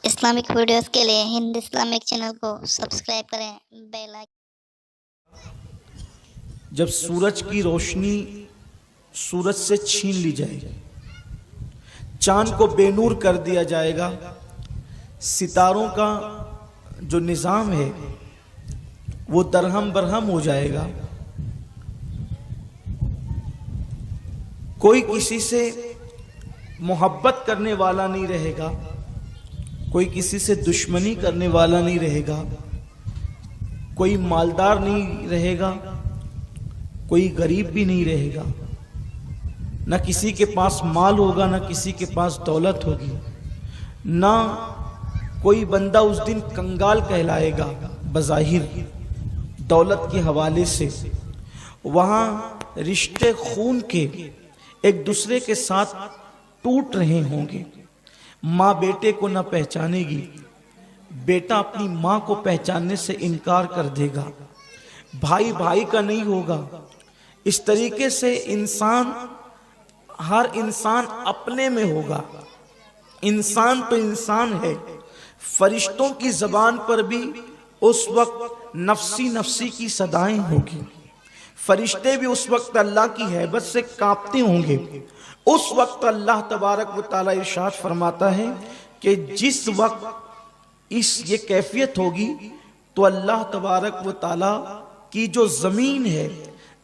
Islamic videos کے لیے ہند Islamic channel کو سبسکرائب کریں، بیل آئیکن۔ جب سورج کی روشنی سورج سے چھین لی جائے گی، چاند کو بے نور کر دیا جائے گا، ستاروں کا جو نظام ہے وہ درہم برہم ہو جائے گا، کوئی کسی سے محبت کرنے والا نہیں رہے گا، کوئی کسی سے دشمنی کرنے والا نہیں رہے گا، کوئی مالدار نہیں رہے گا، کوئی غریب بھی نہیں رہے گا، نہ کسی کے پاس مال ہوگا، نہ کسی کے پاس دولت ہوگی، نہ کوئی بندہ اس دن کنگال کہلائے گا بظاہر دولت کے حوالے سے۔ وہاں رشتے خون کے ایک دوسرے کے ساتھ ٹوٹ رہے ہوں گے، ماں بیٹے کو نہ پہچانے گی، بیٹا اپنی ماں کو پہچاننے سے انکار کر دے گا، بھائی بھائی کا نہیں ہوگا۔ اس طریقے سے ہر انسان اپنے میں ہوگا۔ انسان تو انسان ہے، فرشتوں کی زبان پر بھی اس وقت نفسی نفسی کی صدائیں ہوگی، فرشتے بھی اس وقت اللہ کی ہیبت سے کانپتے ہوں گے۔ اس وقت اللہ تبارک و تعالی ارشاد فرماتا ہے کہ جس وقت یہ کیفیت ہوگی تو اللہ تبارک و تعالی کی جو زمین ہے،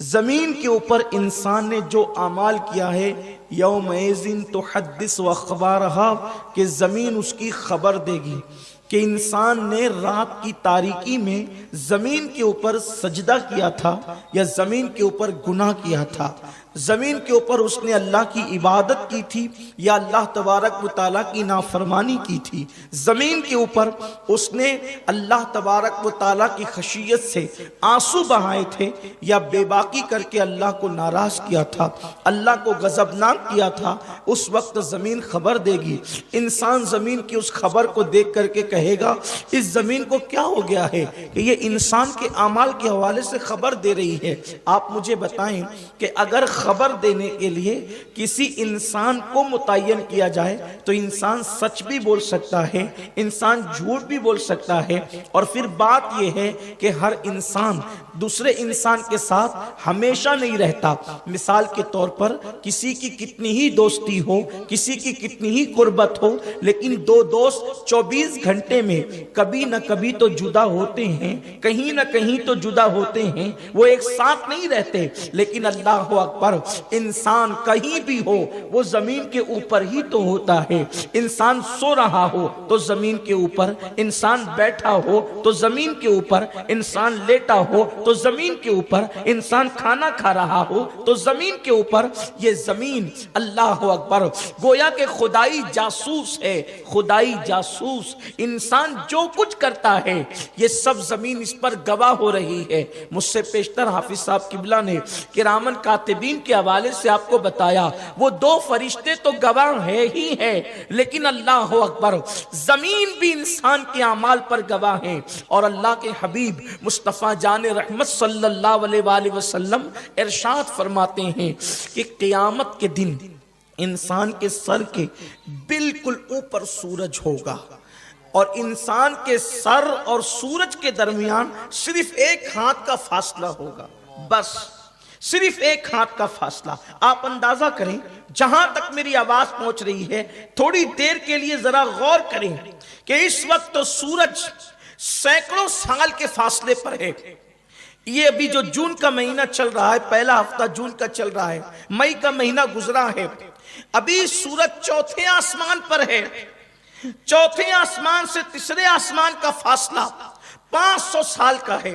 زمین کے اوپر انسان نے جو اعمال کیا ہے، یومئذ تحدث اخبارہا، کہ زمین اس کی خبر دے گی کہ انسان نے رات کی تاریکی میں زمین کے اوپر سجدہ کیا تھا یا زمین کے اوپر گناہ کیا تھا، زمین کے اوپر اس نے اللہ کی عبادت کی تھی یا اللہ تبارک و تعالیٰ کی نافرمانی کی تھی، زمین کے اوپر اس نے اللہ تبارک و تعالیٰ کی خشیت سے آنسو بہائے تھے یا بے باکی کر کے اللہ کو ناراض کیا تھا، اللہ کو غضبناک کیا تھا۔ اس وقت زمین خبر دے گی، انسان زمین کی اس خبر کو دیکھ کر کے کہے گا اس زمین کو کیا ہو گیا ہے کہ یہ انسان کے اعمال کے حوالے سے خبر دے رہی ہے۔ آپ مجھے بتائیں کہ اگر خبر دینے کے لیے کسی انسان کو متعین کیا جائے تو انسان سچ بھی بول سکتا ہے، انسان جھوٹ بھی بول سکتا ہے، اور پھر بات یہ ہے کہ ہر انسان دوسرے انسان کے ساتھ ہمیشہ نہیں رہتا۔ مثال کے طور پر کسی کی کتنی ہی دوستی ہو، کسی کی کتنی ہی قربت ہو، لیکن دو دوست 24 گھنٹے میں کبھی نہ کبھی تو جدا ہوتے ہیں، کہیں نہ کہیں تو جدا ہوتے ہیں، وہ ایک ساتھ نہیں رہتے۔ لیکن اللہ اکبر، انسان کہیں بھی ہو وہ زمین کے اوپر ہی تو ہوتا ہے۔ انسان سو رہا ہو تو زمین کے اوپر، انسان بیٹھا ہو تو زمین کے اوپر، انسان لیٹا ہو تو زمین کے اوپر، انسان کھانا کھا رہا ہو تو زمین کے اوپر۔ یہ زمین اللہ اکبر گویا کہ خدائی جاسوس ہے، خدائی جاسوس۔ انسان جو کچھ کرتا ہے یہ سب زمین اس پر گواہ ہو رہی ہے۔ مجھ سے پیشتر حافظ صاحب قبلہ نے کرامن کاتبین کے حوالے سے آپ کو بتایا، وہ دو فرشتے تو گواہ ہے ہی ہے، لیکن اللہ اکبر زمین بھی انسان کے اعمال پر گواہ ہے۔ اور اللہ کے حبیب مصطفیٰ جان رحمت صلی اللہ علیہ وآلہ وسلم ارشاد فرماتے ہیں کہ قیامت کے دن انسان کے سر کے بالکل اوپر سورج ہوگا، اور انسان کے سر اور سورج کے درمیان صرف ایک ہاتھ کا فاصلہ ہوگا، بس صرف ایک ہاتھ کا فاصلہ۔ آپ اندازہ کریں، جہاں تک میری آواز پہنچ رہی ہے تھوڑی دیر کے لیے ذرا غور کریں کہ اس وقت تو سورج سینکڑوں سال کے فاصلے پر ہے۔ یہ ابھی جو جون کا مہینہ چل رہا ہے، پہلا ہفتہ جون کا چل رہا ہے، مئی کا مہینہ گزرا ہے، ابھی سورج چوتھے آسمان پر ہے۔ چوتھے آسمان سے تیسرے آسمان کا فاصلہ 500 سال کا ہے۔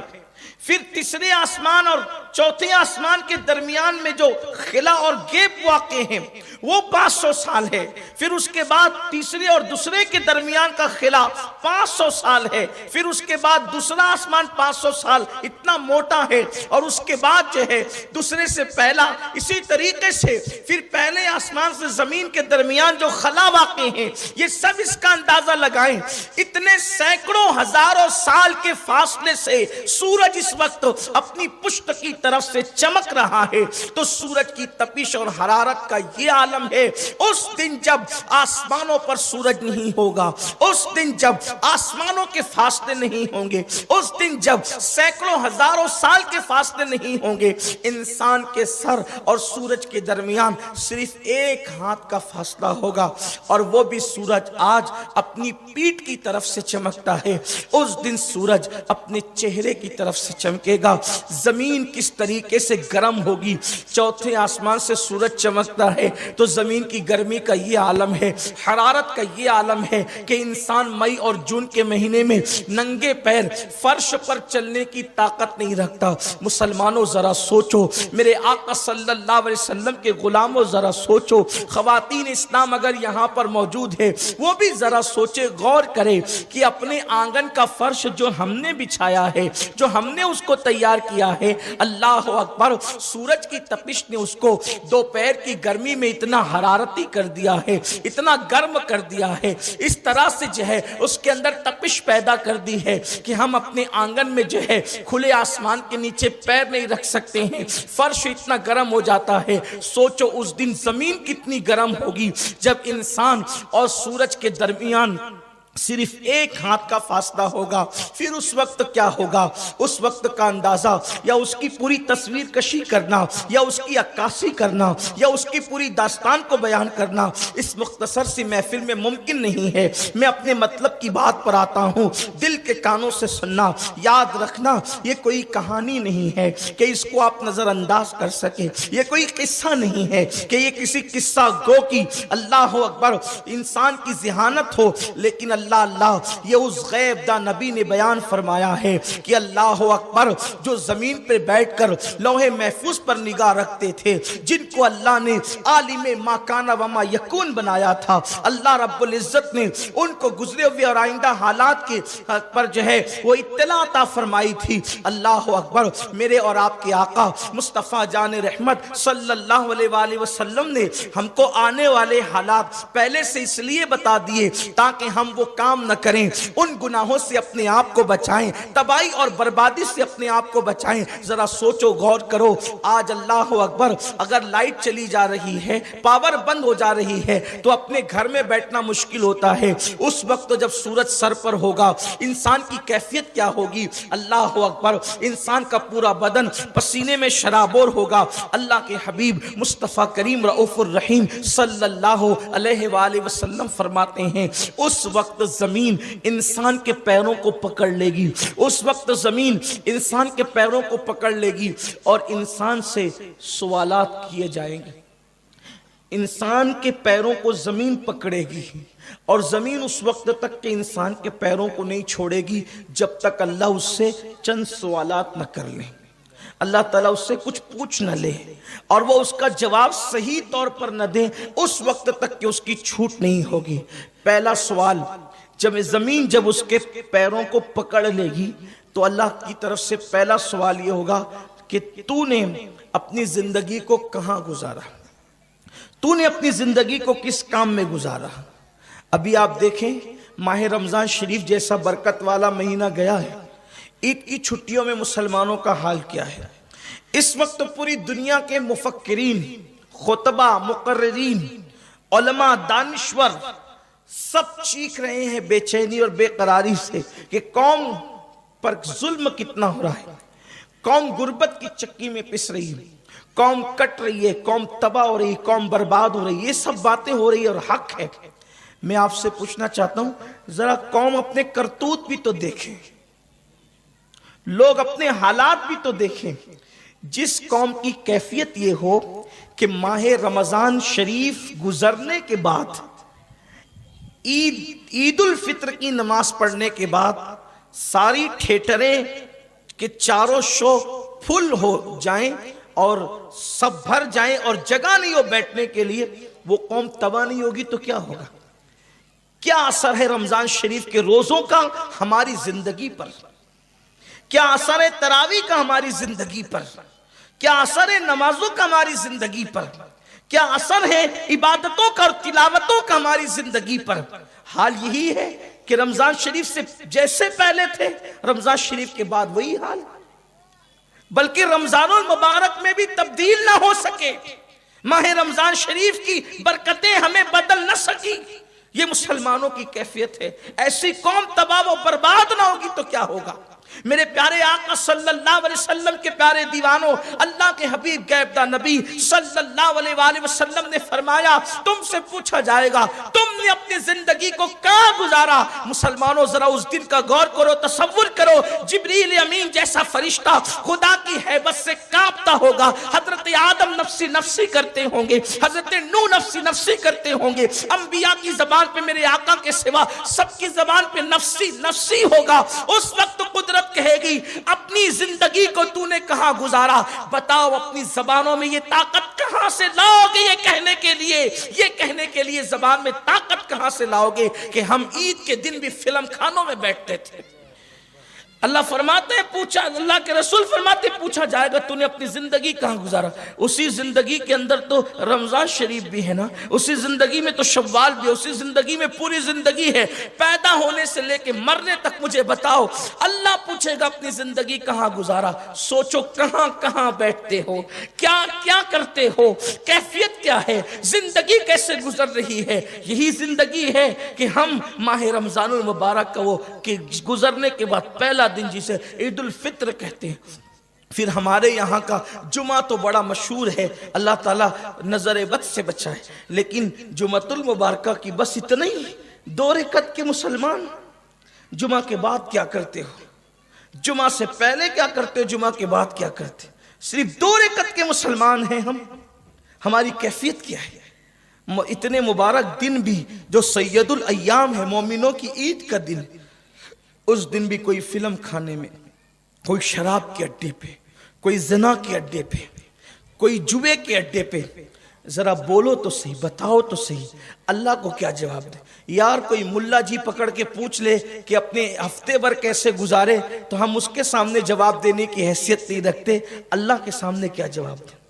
پھر تیسرے آسمان اور چوتھے آسمان کے درمیان میں جو خلا اور گیپ واقع ہیں وہ 500 سال ہے۔ پھر اس کے بعد تیسرے اور دوسرے کے درمیان کا خلا 500 سال ہے۔ پھر اس کے بعد دوسرا آسمان 500 سال اتنا موٹا ہے، اور اس کے بعد جو ہے دوسرے سے پہلا، اسی طریقے سے پھر پہلے آسمان سے زمین کے درمیان جو خلا واقع ہیں، یہ سب اس کا اندازہ لگائیں، اتنے سینکڑوں ہزاروں سال کے فاصلے سے سورج اس اس وقت اپنی پشت کی طرف سے چمک رہا ہے تو سورج کی تپش اور حرارت کا یہ عالم ہے. اس دن جب آسمانوں پر سورج نہیں ہوگا, اس دن جب آسمانوں کے فاصلے نہیں ہوں گے, اس دن جب سینکڑوں ہزاروں سال کے فاصلے نہیں ہوں گے, انسان کے سر اور سورج کے درمیان صرف ایک ہاتھ کا فاصلہ ہوگا, اور وہ بھی سورج آج اپنی پیٹھ کی طرف سے چمکتا ہے, اس دن سورج اپنے چہرے کی طرف سے چمکے گا. زمین کس طریقے سے گرم ہوگی, چوتھے آسمان سے سورج چمکتا ہے تو زمین کی گرمی کا یہ عالم ہے, حرارت کا یہ عالم ہے کہ انسان مئی اور جون کے مہینے میں ننگے پیر فرش پر چلنے کی طاقت نہیں رکھتا. مسلمانوں ذرا سوچو, میرے آقا صلی اللہ علیہ وسلم کے غلاموں ذرا سوچو, خواتین اسلام اگر یہاں پر موجود ہے وہ بھی ذرا سوچے, غور کرے کہ اپنے آنگن کا فرش جو ہم نے بچھایا ہے, جو ہم نے اس کو تیار کیا ہے, اللہ اکبر, سورج کی تپش نے اس کو دوپہر کی گرمی میں اتنا حرارتی کر دیا ہے, اتنا گرم کر دیا ہے, اس طرح سے جو ہے اس کے اندر تپش پیدا کر دی ہے کہ ہم اپنے آنگن میں جو ہے کھلے آسمان کے نیچے پیر نہیں رکھ سکتے ہیں, فرش اتنا گرم ہو جاتا ہے. سوچو اس دن زمین کتنی گرم ہوگی جب انسان اور سورج کے درمیان صرف ایک ہاتھ کا فاصلہ ہوگا. پھر اس وقت کیا ہوگا, اس وقت کا اندازہ یا اس کی پوری تصویر کشی کرنا یا اس کی عکاسی کرنا یا اس کی پوری داستان کو بیان کرنا اس مختصر سی محفل میں ممکن نہیں ہے. میں اپنے مطلب کی بات پر آتا ہوں, دل کے کانوں سے سننا, یاد رکھنا یہ کوئی کہانی نہیں ہے کہ اس کو آپ نظر انداز کر سکیں, یہ کوئی قصہ نہیں ہے کہ یہ کسی قصہ گو کی اللہ اکبر انسان کی ذہانت ہو, لیکن اللہ یہ اس غیب دا نبی نے بیان فرمایا ہے کہ اللہ اکبر جو زمین پر بیٹھ کر لوح محفوظ پر نگاہ رکھتے تھے, جن کو اللہ نے عالم ما کان و ما یکون بنایا تھا, اللہ رب العزت نے ان کو گزرے ہوئے اور آئندہ حالات کے پر جو ہے وہ اطلاع عطا فرمائی تھی. اللہ اکبر, میرے اور آپ کے آقا مصطفیٰ جان رحمت صلی اللہ علیہ وآلہ وسلم نے ہم کو آنے والے حالات پہلے سے اس لیے بتا دیے تاکہ ہم وہ کام نہ کریں, ان گناہوں سے اپنے آپ کو بچائیں, تباہی اور بربادی سے اپنے آپ کو بچائیں. ذرا سوچو, غور کرو, آج اللہ اکبر اگر لائٹ چلی جا رہی ہے, پاور بند ہو جا رہی ہے تو اپنے گھر میں بیٹھنا مشکل ہوتا ہے. اس وقت جب سورج سر پر ہوگا انسان کی کیفیت کیا ہوگی, اللہ اکبر, انسان کا پورا بدن پسینے میں شرابور ہوگا. اللہ کے حبیب مصطفیٰ کریم رؤوف الرحیم صلی اللہ علیہ وآلہ وسلم فرماتے ہیں اس وقت زمین انسان کے پیروں کو پکڑ لے گی, اس وقت زمین انسان کے پیروں کو پکڑ لے گی اور انسان سے سوالات کیے جائیں گے. انسان کے پیروں کو زمین پکڑے گی اور زمین اس وقت تک کہ انسان کے پیروں کو نہیں چھوڑے گی جب تک اللہ اس سے چند سوالات نہ کر لے, اللہ تعالیٰ اس سے کچھ پوچھ نہ لے اور وہ اس کا جواب صحیح طور پر نہ دے, اس وقت تک کہ اس کی چھوٹ نہیں ہوگی. پہلا سوال, جب زمین جب اس کے پیروں کو پکڑ لے گی تو اللہ کی طرف سے پہلا سوال یہ ہوگا کہ تو نے اپنی زندگی کو کہاں گزارا, تو نے اپنی زندگی کو کس کام میں گزارا. ابھی آپ دیکھیں ماہ رمضان شریف جیسا برکت والا مہینہ گیا ہے, عید کی چھٹیوں میں مسلمانوں کا حال کیا ہے. اس وقت پوری دنیا کے مفکرین, خطبہ, مقررین, علماء, دانشور سب چیخ رہے ہیں بے چینی اور بے قراری سے کہ قوم پر ظلم کتنا ہو رہا ہے, قوم غربت کی چکی میں پس رہی ہے, قوم کٹ رہی ہے, قوم تباہ ہو رہی ہے, قوم برباد ہو رہی ہے. یہ سب باتیں ہو رہی ہے اور حق ہے. میں آپ سے پوچھنا چاہتا ہوں ذرا قوم اپنے کرتوت بھی تو دیکھیں, لوگ اپنے حالات بھی تو دیکھیں. جس قوم کی کیفیت یہ ہو کہ ماہ رمضان شریف گزرنے کے بعد عید الفطر کی نماز پڑھنے کے بعد ساری تھیٹریں کے چاروں شو فل ہو جائیں اور سب بھر جائیں اور جگہ نہیں ہو بیٹھنے کے لیے, وہ قوم تباہ نہیں ہوگی تو کیا ہوگا. کیا اثر ہے رمضان شریف کے روزوں کا ہماری زندگی پر, کیا اثر ہے تراویح کا ہماری زندگی پر, کیا اثر ہے نمازوں کا ہماری زندگی پر, کیا اثر ہے عبادتوں کا اور تلاوتوں کا ہماری زندگی پر. حال یہی ہے کہ رمضان شریف سے جیسے پہلے تھے رمضان شریف کے بعد وہی حال. بلکہ رمضان المبارک میں بھی تبدیل نہ ہو سکے، ماہ رمضان شریف کی برکتیں ہمیں بدل نہ سکی، یہ مسلمانوں کی کیفیت ہے۔ ایسی قوم تباہ و برباد نہ ہوگی تو کیا ہوگا؟ میرے پیارے آقا صلی اللہ علیہ وسلم کے پیارے دیوانوں، اللہ کے حبیب غیب داں نبی صلی اللہ علیہ وآلہ وسلم نے فرمایا تم سے پوچھا جائے گا تم نے اپنی زندگی کو کہاں گزارا؟ مسلمانوں ذرا اس دن کا غور کرو، تصور کرو، جبریل امین جیسا فرشتہ خدا کی ہیبت سے کانپتا ہوگا، حضرت آدم نفسی نفسی کرتے ہوں گے، حضرت نوح نفسی نفسی کرتے ہوں گے، انبیاء کی زبان پہ میرے آقا کے سوا سب کی زبان پہ نفسی نفسی ہوگا۔ اس وقت قدرت کہے گی اپنی زندگی کو تو نے کہاں گزارا؟ بتاؤ اپنی زبانوں میں یہ طاقت کہاں سے لاؤ گے؟ یہ کہنے کے لیے زبان میں طاقت کہاں سے لاؤ گے کہ ہم عید کے دن بھی فلم خانوں میں بیٹھتے تھے؟ اللہ فرماتے ہیں اللہ کے رسول فرماتے پوچھا جائے گا تو نے اپنی زندگی کہاں گزارا؟ اسی زندگی کے اندر تو رمضان شریف بھی ہے نا، اسی زندگی میں تو شوال بھی ہے، اسی زندگی میں پوری زندگی ہے، پیدا ہونے سے لے کے مرنے تک مجھے بتاؤ۔ اللہ پوچھے گا اپنی زندگی کہاں گزارا؟ سوچو کہاں کہاں بیٹھتے ہو، کیا کیا کرتے ہو، کیفیت کیا ہے، زندگی کیسے گزر رہی ہے؟ یہی زندگی ہے کہ ہم ماہ رمضان المبارک کا وہ کہ گزرنے کے بعد پہلا دن جسے عید الفطر کہتے ہیں، پھر ہمارے یہاں کا جمعہ تو بڑا مشہور ہے، اللہ تعالیٰ نظر بد سے بچائے، لیکن جمعۃ المبارکہ کی بس اتنا ہی 2 رکعت کے مسلمان جمعہ کے بعد کیا کرتے ہو، جمعہ سے پہلے کیا کرتے ہو، جمعہ کے بعد کیا کرتے؟ صرف 2 رکعت کے مسلمان ہیں ہم، ہماری کیفیت کیا ہے؟ اتنے مبارک دن بھی جو سید الایام ہے، مومنوں کی عید کا دن، اس دن بھی کوئی فلم کھانے میں، کوئی شراب کے اڈے پہ، کوئی زنا کے اڈے پہ، کوئی جوے کے اڈے پہ، ذرا بولو تو صحیح، بتاؤ تو صحیح، اللہ کو کیا جواب دے؟ یار کوئی ملا جی پکڑ کے پوچھ لے کہ اپنے ہفتے بھر کیسے گزارے تو ہم اس کے سامنے جواب دینے کی حیثیت نہیں رکھتے، اللہ کے سامنے کیا جواب دیں؟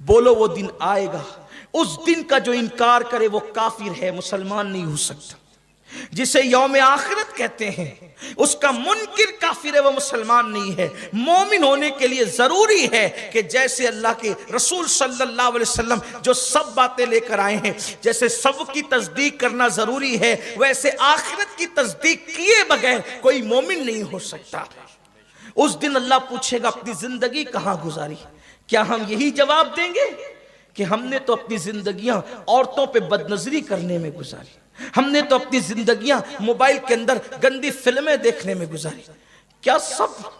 بولو وہ دن آئے گا، اس دن کا جو انکار کرے وہ کافر ہے، مسلمان نہیں ہو سکتا۔ جسے یوم آخرت کہتے ہیں اس کا منکر کافر ہے، وہ مسلمان نہیں ہے۔ مومن ہونے کے لیے ضروری ہے کہ جیسے اللہ کے رسول صلی اللہ علیہ وسلم جو سب باتیں لے کر آئے ہیں، جیسے سب کی تصدیق کرنا ضروری ہے، ویسے آخرت کی تصدیق کیے بغیر کوئی مومن نہیں ہو سکتا۔ اس دن اللہ پوچھے گا اپنی زندگی کہاں گزاری؟ کیا ہم یہی جواب دیں گے کہ ہم نے تو اپنی زندگیاں عورتوں پہ بدنظری کرنے میں گزاری، ہم نے تو اپنی زندگیاں موبائل کے اندر گندی فلمیں دیکھنے میں گزاری؟ کیا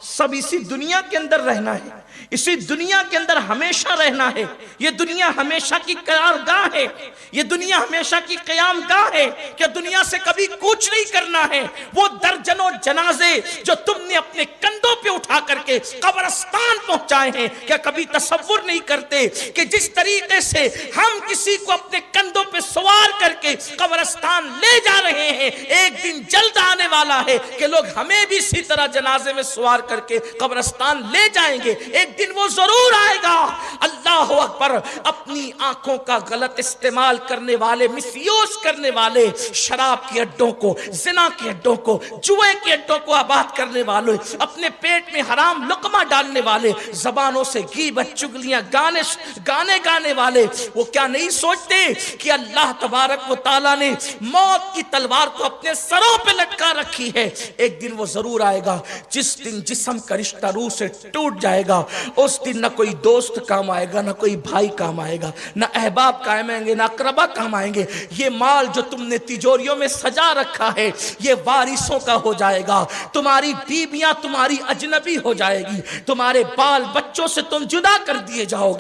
سب اسی دنیا کے اندر رہنا ہے؟ اسی دنیا کے اندر ہمیشہ رہنا ہے؟ یہ دنیا ہمیشہ کی قرارگاہ ہے، یہ دنیا ہمیشہ کی قیام گاہ ہے؟ کیا دنیا سے کبھی کوچ نہیں کرنا ہے؟ وہ درجنوں جنازے جو تم نے اپنے کندھوں پہ اٹھا کر کے قبرستان پہنچائے ہیں، کیا کبھی تصور نہیں کرتے کہ جس طریقے سے ہم کسی کو اپنے کندھوں پہ سوار کر کے قبرستان لے جا رہے ہیں، ایک دن جلد آنے والا ہے کہ لوگ ہمیں بھی اسی طرح جنازے میں سوار کر کے قبرستان لے جائیں گے، ایک دن وہ ضرور آئے گا۔ اللہ اکبر! اپنی آنکھوں کا غلط استعمال کرنے والے، مس یوز کرنے والے، شراب کے اڈوں کو، زنا کے اڈوں کو، جوئے کے اڈوں کو آباد کرنے والے، اپنے پیٹ میں حرام لقمہ ڈالنے والے، زبانوں سے غیبت چغلیاں گانے گانے والے، وہ کیا نہیں سوچتے کہ اللہ تبارک و تعالیٰ نے موت کی تلوار کو اپنے سروں پہ لٹکا رکھی ہے؟ ایک دن وہ ضرور آئے گا جس دن جسم کا رشتہ روح سے ٹوٹ جائے گا۔ اس دن نہ کوئی دوست کام آئے گا، نہ کوئی بھائی کام آئے گا، نہ احباب کام آئیں گے، نہ اقربا کام آئیں گے۔ یہ مال جو تم نے تجوریوں میں سجا رکھا ہے یہ وارثوں کا ہو جائے گا، تمہاری بیویاں تمہاری اجنبی ہو جائے گی، تمہارے بال بچوں سے تم جدا کر دیے جاؤ گے۔